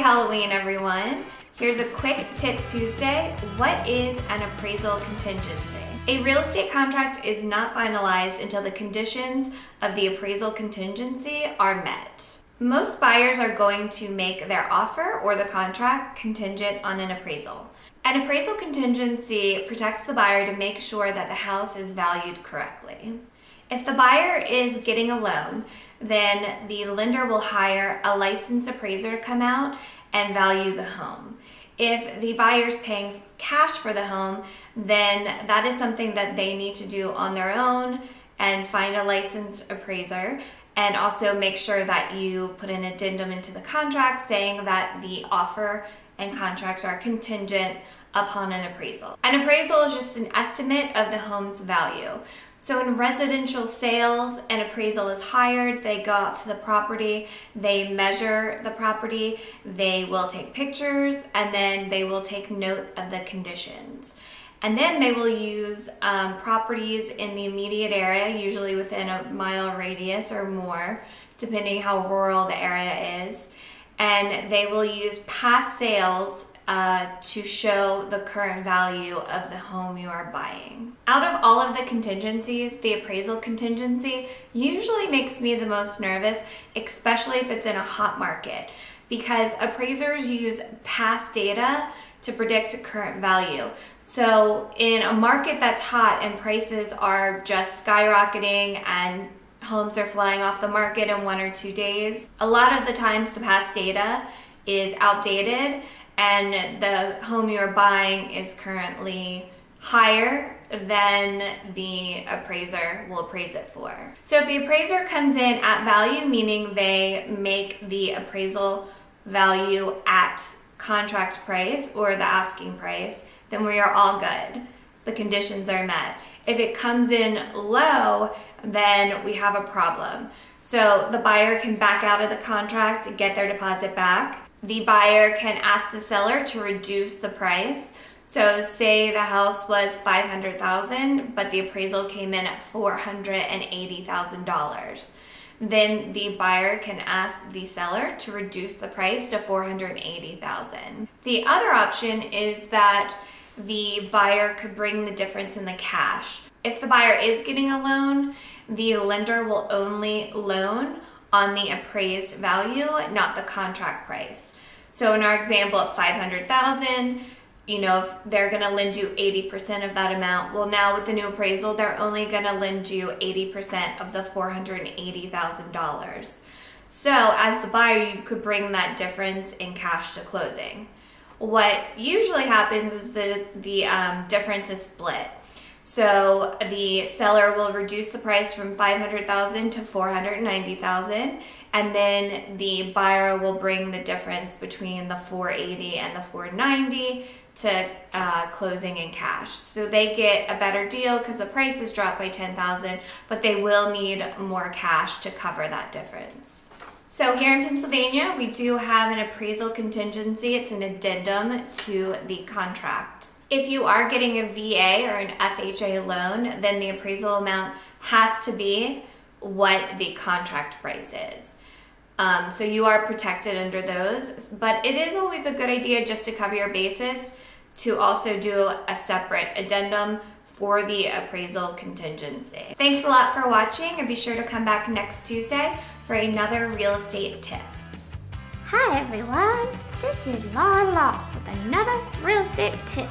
Halloween, everyone. Here's a quick tip Tuesday. What is an appraisal contingency? A real estate contract is not finalized until the conditions of the appraisal contingency are met. Most buyers are going to make their offer or the contract contingent on an appraisal. An appraisal contingency protects the buyer to make sure that the house is valued correctly. If the buyer is getting a loan, then the lender will hire a licensed appraiser to come out and value the home. If the buyer's paying cash for the home, then that is something that they need to do on their own and find a licensed appraiser, and also make sure that you put an addendum into the contract saying that the offer and contracts are contingent upon an appraisal. An appraisal is just an estimate of the home's value. So in residential sales, an appraisal is hired, they go out to the property, they measure the property, they will take pictures, and then they will take note of the conditions. And then they will use properties in the immediate area, usually within a mile radius or more, depending how rural the area is. And they will use past sales to show the current value of the home you are buying. Out of all of the contingencies, the appraisal contingency usually makes me the most nervous, especially if it's in a hot market, because appraisers use past data to predict current value. So in a market that's hot and prices are just skyrocketing and homes are flying off the market in 1 or 2 days, a lot of the times the past data is outdated and the home you're buying is currently higher than the appraiser will appraise it for. So if the appraiser comes in at value, meaning they make the appraisal value at contract price or the asking price, then we are all good. The conditions are met. If it comes in low, then we have a problem. So the buyer can back out of the contract and get their deposit back. The buyer can ask the seller to reduce the price. So say the house was $500,000, but the appraisal came in at $480,000. Then the buyer can ask the seller to reduce the price to $480,000. The other option is that the buyer could bring the difference in the cash. If the buyer is getting a loan, the lender will only loan on the appraised value, not the contract price. So in our example of $500,000, if they're gonna lend you 80% of that amount, well now with the new appraisal, they're only gonna lend you 80% of the $480,000. So as the buyer, you could bring that difference in cash to closing. What usually happens is the difference is split. So the seller will reduce the price from $500,000 to $490,000, and then the buyer will bring the difference between the $480,000 and the $490,000 to closing in cash. So they get a better deal because the price is dropped by $10,000, but they will need more cash to cover that difference. So here in Pennsylvania, we do have an appraisal contingency. It's an addendum to the contract. If you are getting a VA or an FHA loan, then the appraisal amount has to be what the contract price is. So you are protected under those, but it is always a good idea, just to cover your bases, to also do a separate addendum for the appraisal contingency. Thanks a lot for watching, and be sure to come back next Tuesday for another real estate tip. Hi everyone, this is Laura Loft with another real estate tip.